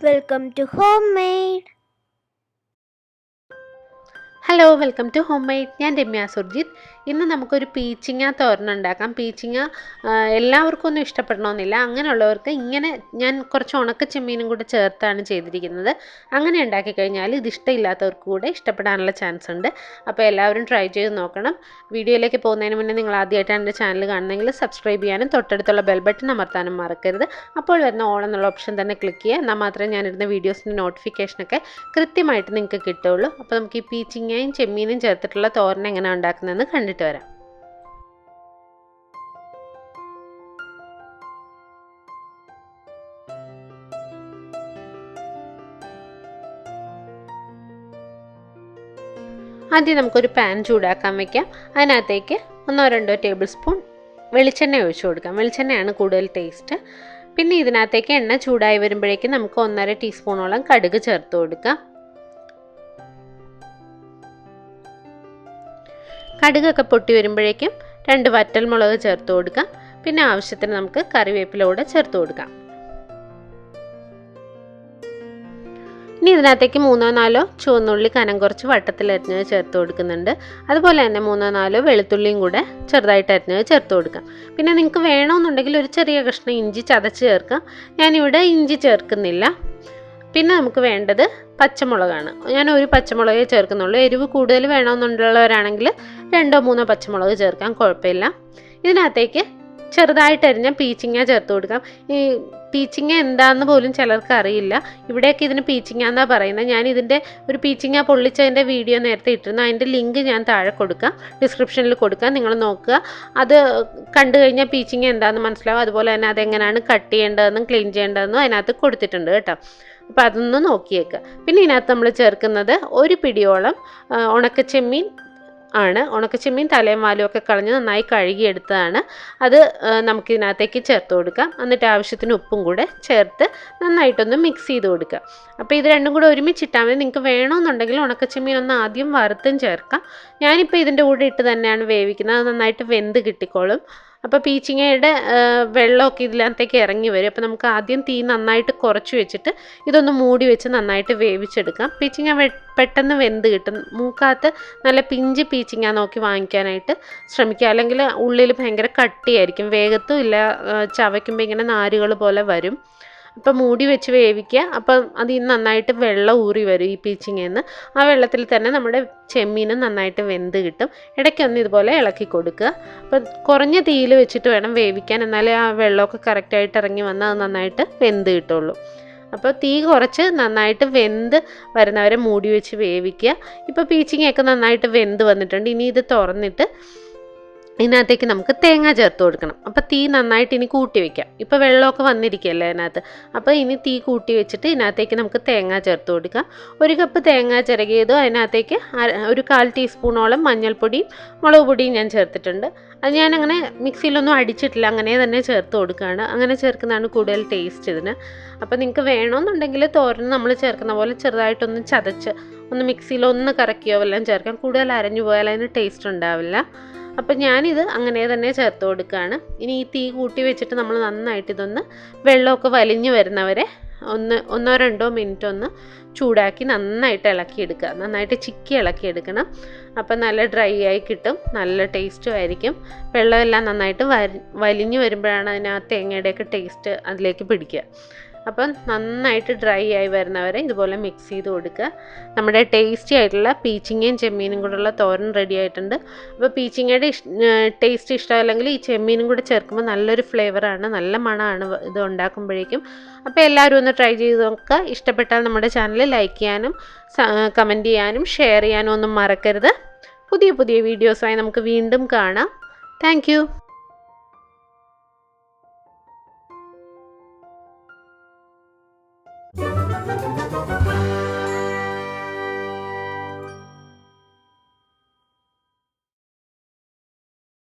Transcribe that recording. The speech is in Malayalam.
Welcome to Homemade. Hello welcome to Homemade. Ramya രമ്യ സുർജിത്ത്. ഇന്ന് നമുക്കൊരു പീച്ചിങ്ങ തോരൻ ഉണ്ടാക്കാം. പീച്ചിങ്ങ എല്ലാവർക്കും ഒന്നും ഇഷ്ടപ്പെടണമെന്നില്ല. അങ്ങനെയുള്ളവർക്ക് ഇങ്ങനെ ഞാൻ കുറച്ച് ഉണക്ക ചെമ്മീനും കൂടെ ചേർത്താണ് ചെയ്തിരിക്കുന്നത്. അങ്ങനെ ഉണ്ടാക്കി കഴിഞ്ഞാൽ ഇത് ഇഷ്ടമില്ലാത്തവർക്ക് കൂടെ ഇഷ്ടപ്പെടാനുള്ള ചാൻസ് ഉണ്ട്. അപ്പോൾ എല്ലാവരും ട്രൈ ചെയ്ത് നോക്കണം. വീഡിയോയിലേക്ക് പോകുന്നതിന് മുന്നേ നിങ്ങൾ ആദ്യമായിട്ടാണ് എൻ്റെ ചാനൽ കാണുന്നതെങ്കിൽ സബ്സ്ക്രൈബ് ചെയ്യാനും തൊട്ടടുത്തുള്ള ബെൽ ബട്ടൺ അമർത്താനും മറക്കരുത്. അപ്പോൾ വരുന്ന ഓൾ എന്നുള്ള ഓപ്ഷൻ തന്നെ ക്ലിക്ക് ചെയ്യുക. എന്നാൽ മാത്രമേ ഞാനിടുന്ന വീഡിയോസിൻ്റെ നോട്ടിഫിക്കേഷനൊക്കെ കൃത്യമായിട്ട് നിങ്ങൾക്ക് കിട്ടുള്ളൂ. അപ്പോൾ നമുക്ക് ഈ പീച്ചിങ്ങയും ചെമ്മീനും ചേർത്തിട്ടുള്ള തോരൻ എങ്ങനെ ഉണ്ടാക്കുന്നതെന്ന് കണ്ടിട്ട് വരാം. ആദ്യം നമുക്കൊരു പാൻ ചൂടാക്കാൻ വയ്ക്കാം. അതിനകത്തേക്ക് 1-2 ടേബിൾ സ്പൂൺ വെളിച്ചെണ്ണ ഒഴിച്ചു കൊടുക്കാം. വെളിച്ചെണ്ണയാണ് കൂടുതൽ ടേസ്റ്റ്. പിന്നെ ഇതിനകത്തേക്ക് എണ്ണ ചൂടായി വരുമ്പോഴേക്കും നമുക്ക് 1.5 ടീസ്പൂണോളം കടുക് ചേർത്ത് കൊടുക്കാം. കടുകൊക്കെ പൊട്ടി വരുമ്പോഴേക്കും 2 വറ്റൽമുളക് ചേർത്ത് കൊടുക്കാം. പിന്നെ ആവശ്യത്തിന് നമുക്ക് കറിവേപ്പില കൂടെ ചേർത്ത് കൊടുക്കാം. ഇനി ഇതിനകത്തേക്ക് 3-4 ചുവന്നുള്ളി കനം കുറച്ച് വട്ടത്തിൽ അരിഞ്ഞത് ചേർത്ത് കൊടുക്കുന്നുണ്ട്. അതുപോലെ തന്നെ 3-4 വെളുത്തുള്ളിയും കൂടെ ചെറുതായിട്ട് അരിഞ്ഞത് ചേർത്ത് കൊടുക്കാം. പിന്നെ നിങ്ങൾക്ക് വേണമെന്നുണ്ടെങ്കിൽ ഒരു ചെറിയ കഷ്ണം ഇഞ്ചി ചതച്ച് ചേർക്കാം. ഞാനിവിടെ ഇഞ്ചി ചേർക്കുന്നില്ല. പിന്നെ നമുക്ക് വേണ്ടത് പച്ചമുളകാണ്. ഞാൻ ഒരു പച്ചമുളകേ ചേർക്കുന്നുള്ളൂ. എരിവ് കൂടുതൽ വേണമെന്നുള്ളവരാണെങ്കിൽ 2-3 പച്ചമുളക് ചേർക്കാം, കുഴപ്പമില്ല. ഇതിനകത്തേക്ക് ചെറുതായിട്ട് അരിഞ്ഞ പീച്ചിങ്ങ ചേർത്ത് കൊടുക്കാം. ഈ പീച്ചിങ്ങ എന്താണെന്ന് പോലും ചിലർക്ക് അറിയില്ല. ഇവിടെയൊക്കെ ഇതിന് പീച്ചിങ്ങ എന്നാണ് പറയുന്നത്. ഞാൻ ഇതിൻ്റെ ഒരു പീച്ചിങ്ങ പൊള്ളിച്ചതിൻ്റെ വീഡിയോ നേരത്തെ ഇട്ടിരുന്നു. അതിൻ്റെ ലിങ്ക് ഞാൻ താഴെ കൊടുക്കാം, ഡിസ്ക്രിപ്ഷനിൽ കൊടുക്കാം. നിങ്ങൾ നോക്കുക. അത് കണ്ടു കഴിഞ്ഞാൽ പീച്ചിങ്ങ എന്താണെന്ന് മനസ്സിലാവും. അതുപോലെ തന്നെ അതെങ്ങനെയാണ് കട്ട് ചെയ്യേണ്ടതെന്നും ക്ലീൻ ചെയ്യേണ്ടതെന്നും അതിനകത്ത് കൊടുത്തിട്ടുണ്ട് കേട്ടോ. അപ്പോൾ അതൊന്ന് നോക്കിയേക്കുക. പിന്നെ ഇതിനകത്ത് നമ്മൾ ചേർക്കുന്നത് ഒരു പിടിയോളം ഉണക്കച്ചെമ്മീൻ ആണ്. ഉണക്കച്ചെമ്മീൻ തലയും വാലും ഒക്കെ കളഞ്ഞ് നന്നായി കഴുകിയെടുത്തതാണ്. അത് നമുക്കിതിനകത്തേക്ക് ചേർത്ത് കൊടുക്കാം. എന്നിട്ട് ആവശ്യത്തിന് ഉപ്പും കൂടെ ചേർത്ത് നന്നായിട്ടൊന്ന് മിക്സ് ചെയ്ത് കൊടുക്കുക. അപ്പോൾ ഇത് രണ്ടും കൂടെ ഒരുമിച്ചിട്ടാൽ മതി. നിങ്ങൾക്ക് വേണമെന്നുണ്ടെങ്കിൽ ഉണക്കച്ചെമ്മീൻ ഒന്ന് ആദ്യം വറുത്തും ചേർക്കാം. ഞാനിപ്പോൾ ഇതിൻ്റെ കൂടെ ഇട്ട് തന്നെയാണ് വേവിക്കുന്നത്. അത് നന്നായിട്ട് വെന്ത് കിട്ടിക്കോളും. അപ്പോൾ പീച്ചിങ്ങയുടെ വെള്ളമൊക്കെ ഇതിനകത്തേക്ക് ഇറങ്ങി വരും. അപ്പോൾ നമുക്ക് ആദ്യം തീ നന്നായിട്ട് കുറച്ച് വെച്ചിട്ട് ഇതൊന്ന് മൂടി വെച്ച് നന്നായിട്ട് വേവിച്ചെടുക്കാം. പീച്ചിങ്ങ പെട്ടെന്ന് വെന്ത് കിട്ടും. മൂക്കാത്ത നല്ല പിഞ്ച് പീച്ചിങ്ങ നോക്കി വാങ്ങിക്കാനായിട്ട് ശ്രമിക്കുക. അല്ലെങ്കിൽ ഉള്ളിൽ ഭയങ്കര കട്ടിയായിരിക്കും, വേഗത്തും ഇല്ല, ചവയ്ക്കുമ്പോൾ ഇങ്ങനെ നാരുകൾ പോലെ വരും. അപ്പം മൂടി വെച്ച് വേവിക്കുക. അപ്പം അതിൽ നിന്ന് നന്നായിട്ട് വെള്ളം ഊറി വരും ഈ പീച്ചിങ്ങയിൽ നിന്ന്. ആ വെള്ളത്തിൽ തന്നെ നമ്മുടെ ചെമ്മീനും നന്നായിട്ട് വെന്ത് കിട്ടും. ഇടയ്ക്കൊന്ന് ഇതുപോലെ ഇളക്കി കൊടുക്കുക. അപ്പം കുറഞ്ഞ തീയിൽ വെച്ചിട്ട് വേണം വേവിക്കാൻ, എന്നാലേ ആ വെള്ളമൊക്കെ കറക്റ്റായിട്ട് ഇറങ്ങി വന്ന് അത് നന്നായിട്ട് വെന്ത് കിട്ടുള്ളൂ. അപ്പോൾ തീ കുറച്ച് നന്നായിട്ട് വെന്ത് വരുന്നവരെ മൂടി വെച്ച് വേവിക്കുക. ഇപ്പോൾ പീച്ചിങ്ങയൊക്കെ നന്നായിട്ട് വെന്ത് വന്നിട്ടുണ്ട്. ഇനി ഇത് തുറന്നിട്ട് ഇതിനകത്തേക്ക് നമുക്ക് തേങ്ങ ചേർത്ത് കൊടുക്കണം. അപ്പോൾ തീ നന്നായിട്ട് ഇനി കൂട്ടി വയ്ക്കാം. ഇപ്പോൾ വെള്ളമൊക്കെ വന്നിരിക്കുകയല്ലേ അതിനകത്ത്. അപ്പോൾ ഇനി തീ കൂട്ടി വെച്ചിട്ട് ഇതിനകത്തേക്ക് നമുക്ക് തേങ്ങ ചേർത്ത് കൊടുക്കാം. 1 കപ്പ് തേങ്ങ ചിരകിയതും അതിനകത്തേക്ക് ഒരു 1/4 ടീസ്പൂണോളം മഞ്ഞൾപ്പൊടിയും മുളക് പൊടിയും ഞാൻ ചേർത്തിട്ടുണ്ട്. അത് ഞാനങ്ങനെ മിക്സിയിലൊന്നും അടിച്ചിട്ടില്ല, അങ്ങനെ തന്നെ ചേർത്ത് കൊടുക്കുകയാണ്. അങ്ങനെ ചേർക്കുന്നതാണ് കൂടുതൽ ടേസ്റ്റ് ഇതിന്. അപ്പോൾ നിങ്ങൾക്ക് വേണമെന്നുണ്ടെങ്കിൽ തോരൻ നമ്മൾ ചേർക്കുന്ന പോലെ ചെറുതായിട്ടൊന്ന് ചതച്ച് ഒന്ന് മിക്സിയിൽ ഒന്ന് കറക്കിയോ വല്ലതും ചേർക്കാം. കൂടുതൽ അരഞ്ഞു പോയാൽ അതിന് ടേസ്റ്റ് ഉണ്ടാവില്ല. അപ്പം ഞാനിത് അങ്ങനെ തന്നെ ചേർത്ത് കൊടുക്കുകയാണ്. ഇനി ഈ തീ കൂട്ടി വെച്ചിട്ട് നമ്മൾ നന്നായിട്ട് ഇതൊന്ന് വെള്ളമൊക്കെ വലിഞ്ഞു വരുന്നവരെ 1-2 മിനിറ്റ് ഒന്ന് ചൂടാക്കി നന്നായിട്ട് ഇളക്കിയെടുക്കുക. നന്നായിട്ട് ചിക്കി ഇളക്കിയെടുക്കണം. അപ്പം നല്ല ഡ്രൈ ആയി കിട്ടും, നല്ല ടേസ്റ്റും ആയിരിക്കും. വെള്ളമെല്ലാം നന്നായിട്ട് വലിഞ്ഞു വരുമ്പോഴാണ് അതിന് ആ തേങ്ങയുടെയൊക്കെ ടേസ്റ്റ് അതിലേക്ക് പിടിക്കുക. അപ്പം നന്നായിട്ട് ഡ്രൈ ആയി വരുന്നവരെ ഇതുപോലെ മിക്സ് ചെയ്ത് കൊടുക്കുക. നമ്മുടെ ടേസ്റ്റി ആയിട്ടുള്ള പീച്ചിങ്ങയും ചെമ്മീനും കൂടെയുള്ള തോരൻ റെഡി ആയിട്ടുണ്ട്. അപ്പോൾ പീച്ചിങ്ങയുടെ ടേസ്റ്റ് ഇഷ്ടമല്ലെങ്കിൽ ഈ ചെമ്മീനും കൂടെ ചേർക്കുമ്പോൾ നല്ലൊരു ഫ്ലേവറാണ്, നല്ല മണമാണ് ഇത് ഉണ്ടാക്കുമ്പോഴേക്കും. അപ്പോൾ എല്ലാവരും ഒന്ന് ട്രൈ ചെയ്ത് നോക്കുക. ഇഷ്ടപ്പെട്ടാൽ നമ്മുടെ ചാനൽ ലൈക്ക് ചെയ്യാനും കമൻറ്റ് ചെയ്യാനും ഷെയർ ചെയ്യാനും ഒന്നും മറക്കരുത്. പുതിയ പുതിയ വീഡിയോസായി നമുക്ക് വീണ്ടും കാണാം. Thank you.